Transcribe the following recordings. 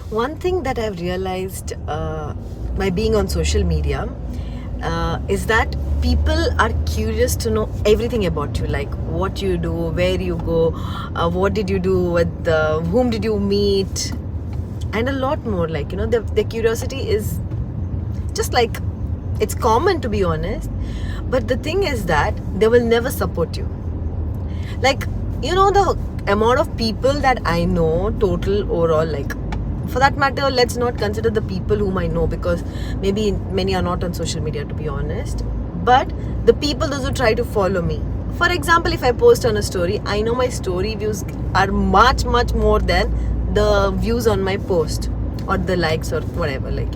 One thing that I've realized by being on social media is that people are curious to know everything about you, like what you do, where you go, what did you do with whom did you meet, and a lot more. Like, the curiosity is just like, it's common, to be honest. But the thing is that they will never support you. Like, the amount of people that I know, total overall, like, for that matter, let's not consider the people whom I know, because maybe many are not on social media, to be honest. But the people, those who try to follow me, for example, if I post on a story, I know my story views are much much more than the views on my post, or the likes, or whatever, like,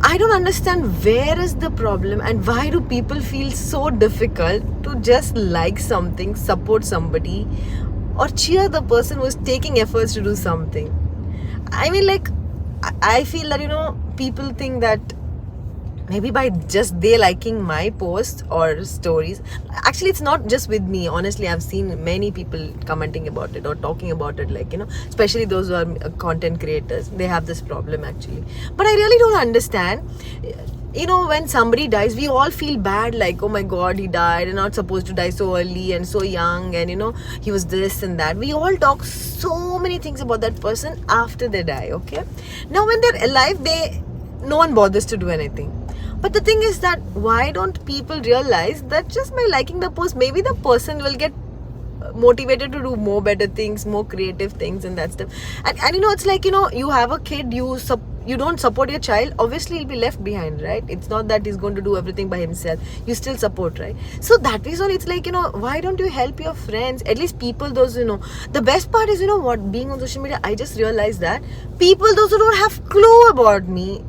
I don't understand where is the problem, and why do people feel so difficult to just like something, support somebody, or cheer the person who's taking efforts to do something. I mean, like, I feel that, people think that maybe by just they liking my posts or stories. Actually, it's not just with me. Honestly, I've seen many people commenting about it or talking about it, like, especially those who are content creators. They have this problem, actually. But I really don't understand. When somebody dies, we all feel bad, like, oh my god, he died and not supposed to die so early and so young, and he was this and that. We all talk so many things about that person after they die. Okay, now when they're alive, no one bothers to do anything. But the thing is that, why don't people realize that just by liking the post, maybe the person will get motivated to do more better things, more creative things, and that stuff. And it's like, you have a kid, you don't support your child, obviously he'll be left behind, right? It's not that he's going to do everything by himself. You still support, right? So that is all. It's like, why don't you help your friends, at least people, those, the best part is, what, being on social media, I just realized that people, those who don't have clue about me,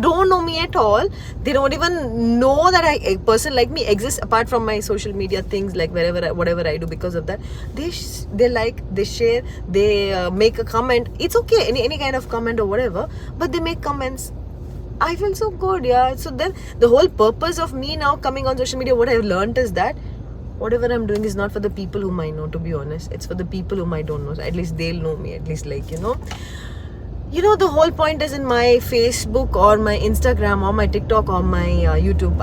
don't know me at all, they don't even know that a person like me exists apart from my social media things, like whatever I do. Because of that, they like, they share, they make a comment. It's okay, any kind of comment or whatever, but they make comments. I feel so good. Yeah, so then the whole purpose of me now coming on social media, what I've learned is that whatever I'm doing is not for the people whom I know, to be honest. It's for the people whom I don't know. So at least they'll know me, at least, like, the whole point is, in my Facebook or my Instagram or my TikTok or my YouTube,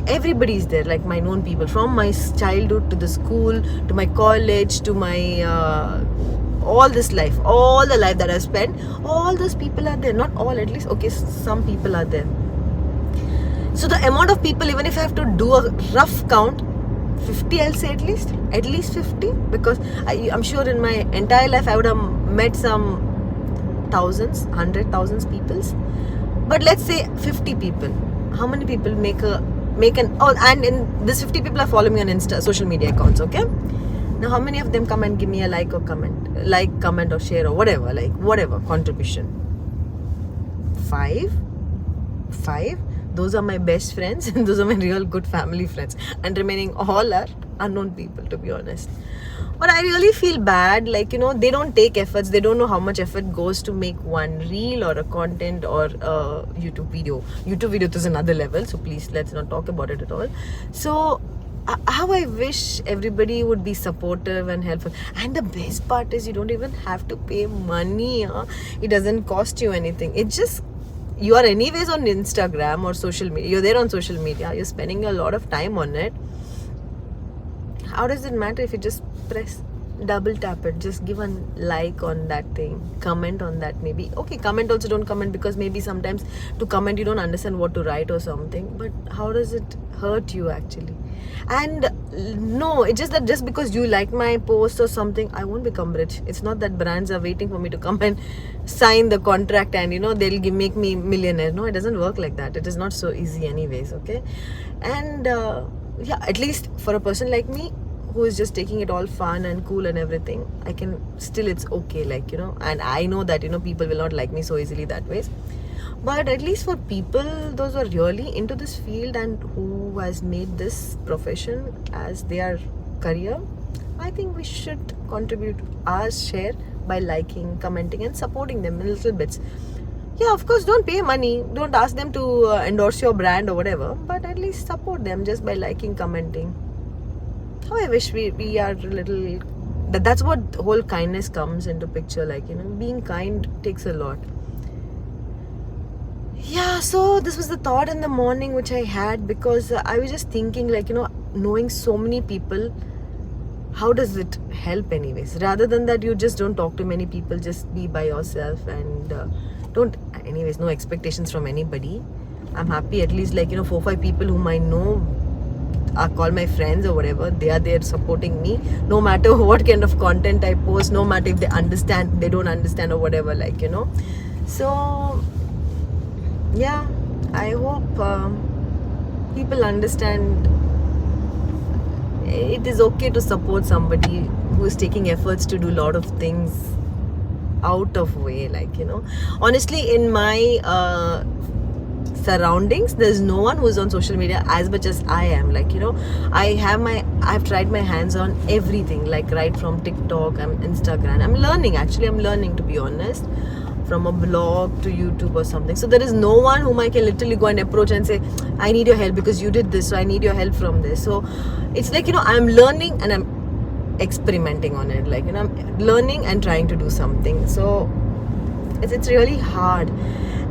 everybody's there, like my known people, from my childhood to the school, to my college, to my all this life, all the life that I've spent, all those people are there. Not all, at least, okay, some people are there. So the amount of people, even if I have to do a rough count, 50, I'll say, at least 50, because I'm sure in my entire life I would have met some thousands, 100,000 peoples, but let's say 50 people. How many people make an and in this 50 people are following me on social media accounts, okay? Now how many of them come and give me a like or comment or share or whatever, like whatever contribution? Five. Those are my best friends, and those are my real good family friends, and remaining all are unknown people, to be honest. But I really feel bad, like, they don't take efforts. They don't know how much effort goes to make one reel or a content or a YouTube video. YouTube video is another level, so please, let's not talk about it at all. So how I wish everybody would be supportive and helpful. And the best part is, you don't even have to pay money. It doesn't cost you anything. It's just, you are anyways on Instagram or social media. You're there on social media. You're spending a lot of time on it. How does it matter if you just double tap it, just give a like on that thing, comment on that, maybe. Okay, comment also, don't comment, because maybe sometimes to comment you don't understand what to write or something, but how does it hurt you actually? And no, it's just that just because you like my post or something, I won't become rich. It's not that brands are waiting for me to come and sign the contract and they'll make me millionaire. No, it doesn't work like that. It is not so easy anyways, okay? And yeah, at least for a person like me who is just taking it all fun and cool and everything, I can still, it's okay, like, and I know that people will not like me so easily that ways. But at least for people, those who are really into this field and who has made this profession as their career, I think we should contribute our share by liking, commenting, and supporting them in little bits. Yeah, of course, don't pay money, don't ask them to endorse your brand or whatever, but at least support them just by liking, commenting. How I wish we are a little that's what whole kindness comes into picture. Like, being kind takes a lot. Yeah, so this was the thought in the morning which I had, because I was just thinking, like, knowing so many people, how does it help anyways? Rather than that, you just don't talk to many people, just be by yourself, and don't, anyways, no expectations from anybody. I'm happy at least, like, 4-5 people whom I know, I call my friends or whatever, they are there supporting me, no matter what kind of content I post, no matter if they understand, they don't understand or whatever, like, so yeah, I hope people understand it is okay to support somebody who is taking efforts to do a lot of things out of way, like, honestly, in my surroundings, there's no one who's on social media as much as I am. Like, I've tried my hands on everything, like right from TikTok and Instagram. I'm learning, to be honest, from a blog to YouTube or something. So there is no one whom I can literally go and approach and say, I need your help because you did this, so I need your help from this. So it's like, I'm learning and I'm experimenting on it. Like, I'm learning and trying to do something. So it's really hard.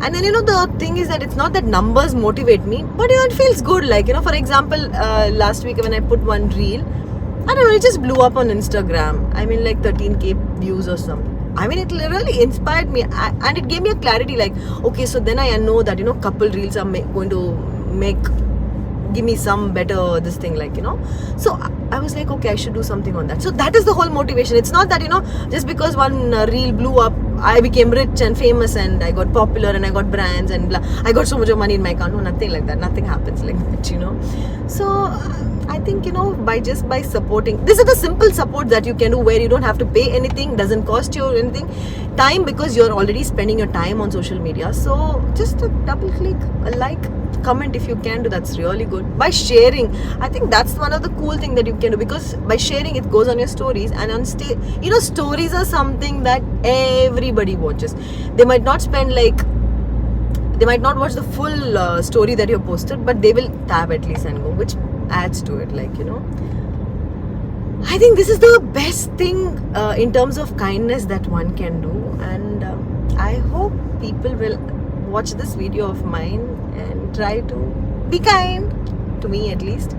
And then, the thing is that it's not that numbers motivate me, but, it feels good. Like, for example, last week when I put one reel, I don't know, it just blew up on Instagram. I mean, like 13K views or something. I mean, it literally inspired me, and it gave me a clarity, like, okay, so then I know that, couple reels are going to give me some better this thing, like, so I was like, okay, I should do something on that. So that is the whole motivation. It's not that, just because one reel blew up, I became rich and famous and I got popular and I got brands and blah, I got so much of money in my account. No, nothing like that. Nothing happens like that, So I think, by supporting, this is the simple support that you can do, where you don't have to pay anything, doesn't cost you anything time, because you're already spending your time on social media. So just a double click, a like, comment if you can do. That's really good. By sharing, I think that's one of the cool thing that you can do, because by sharing, it goes on your stories, and on stories are something that everybody watches. They might not watch the full story that you posted, but they will tab at least and go, which adds to it, like, I think this is the best thing in terms of kindness that one can do. And I hope people will watch this video of mine and try to be kind to me, at least,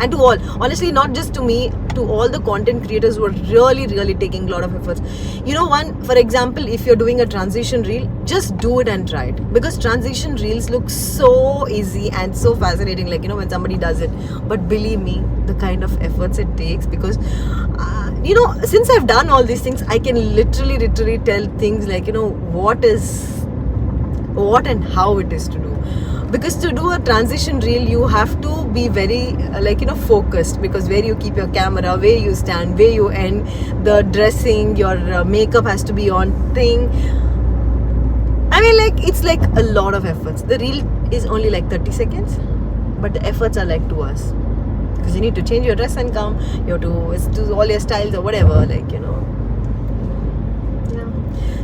and to all, honestly, not just to me, to all the content creators who are really taking a lot of efforts. For example, if you're doing a transition reel, just do it and try it, because transition reels look so easy and so fascinating, like, when somebody does it. But believe me, the kind of efforts it takes, because since I've done all these things, I can literally tell things like, what and how it is to do. Because to do a transition reel, you have to be very focused, because where you keep your camera, where you stand, where you end, the dressing, your makeup has to be on thing. I mean, like, it's like a lot of efforts. The reel is only like 30 seconds, but the efforts are like 2 hours, because you need to change your dress and come, you have to do all your styles or whatever, like, yeah.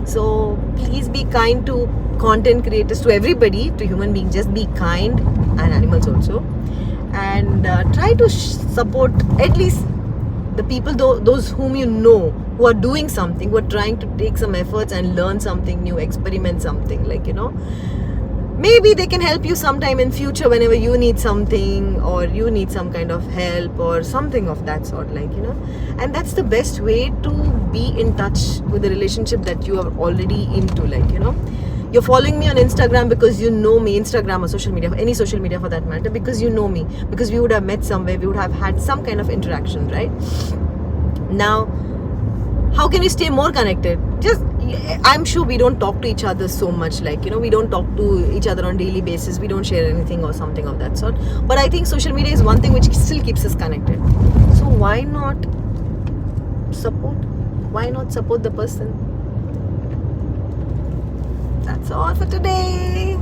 So please be kind to content creators, to everybody, to human beings. Just be kind, and animals also, and try to support at least the people, those whom who are doing something, who are trying to take some efforts and learn something new, experiment something, like, maybe they can help you sometime in future whenever you need something, or you need some kind of help or something of that sort, like, and that's the best way to be in touch with the relationship that you are already into, like, you're following me on Instagram because you know me, Instagram or social media, any social media for that matter, because you know me, because we would have met somewhere, we would have had some kind of interaction, right? Now, how can you stay more connected? I'm sure we don't talk to each other so much, like, we don't talk to each other on daily basis, we don't share anything or something of that sort, but I think social media is one thing which still keeps us connected. So why not support the person? That's all for today.